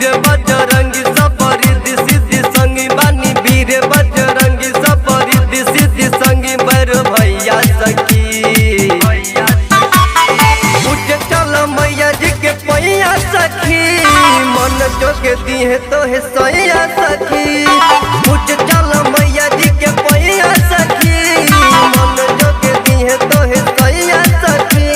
वीर बजरंगी सपरिधि सिद्धि संगी बानी वीर बजरंगी सपरिधि सिद्धि संगी बर भैया सखी उठ चल मैया जी के पैया सखी मन जोगे दिए तो है सैया सखी उठ चल मैया जी के पैया सखी मन जोगे दिए तो है सैया सखी।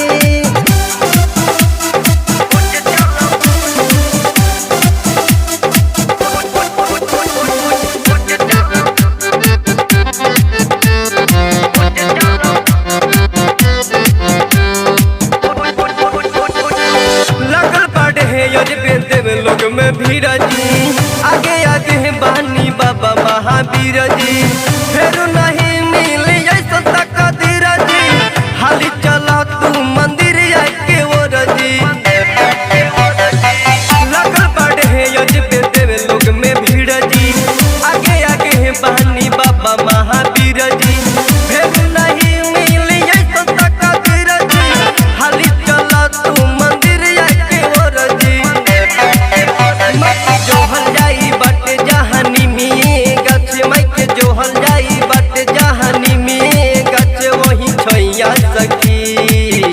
लोग में भीड़ जी आगे आगे बानी बाबा महावीर जी फिर नहीं मिले ऐसा तकदीर जी हाली चला तू मंदिर आके और जी लगल बड़े है यजबे देवे लोग में भीड़ जी आगे आगे बानी बाबा महावीर जी फिर नहीं मिले ऐसा तकदीर जी हाली चला तू मंदिर आके और जी जोहल जाई बट जहानी में गछ माइके जोहल जाई बट जहानी में गछ वही छैया सखी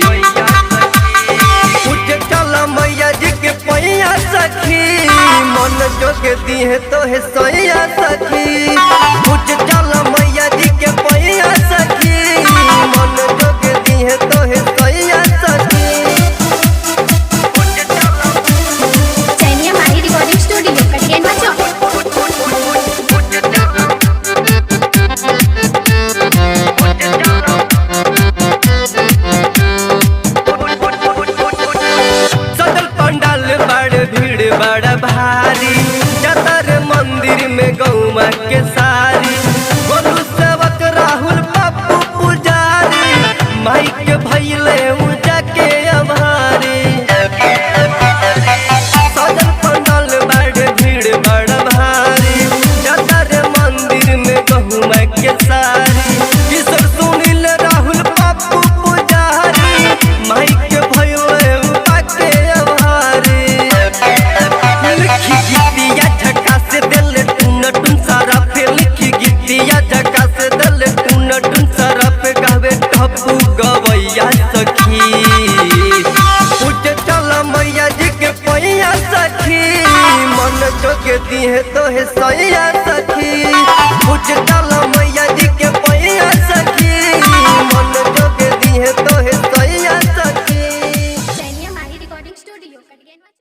उठ चल मैया जी के पैया सखी मन जोगे दिए तो है सैया सखी उठ चल मैया जी के पैया सखी मन जोगे दिए तो है सैया सखी। भीड़ बड़ा भारी जतर मंदिर में गौमा के सारी गोलू सेवक राहुल पप्पू पुजारी माइक भैले ऊंचा के अभारी सजल पंडाल बड़े भीड़ बड़ा भारी जतर मंदिर में गौमा के सारी किशोर सुनील राहुल पप्पू पुजारी माइक भैले ऊंचा के अभारी लिखी गीतिया झका से दिल टून टून सारा पे लिखी गीतिया झका से दिल टून टून सारा पे गावे टप्पू गवैया सखी उठ चल मैया जी के पैया सखी मन जोगे दिए तो है सैया सखी उठ चल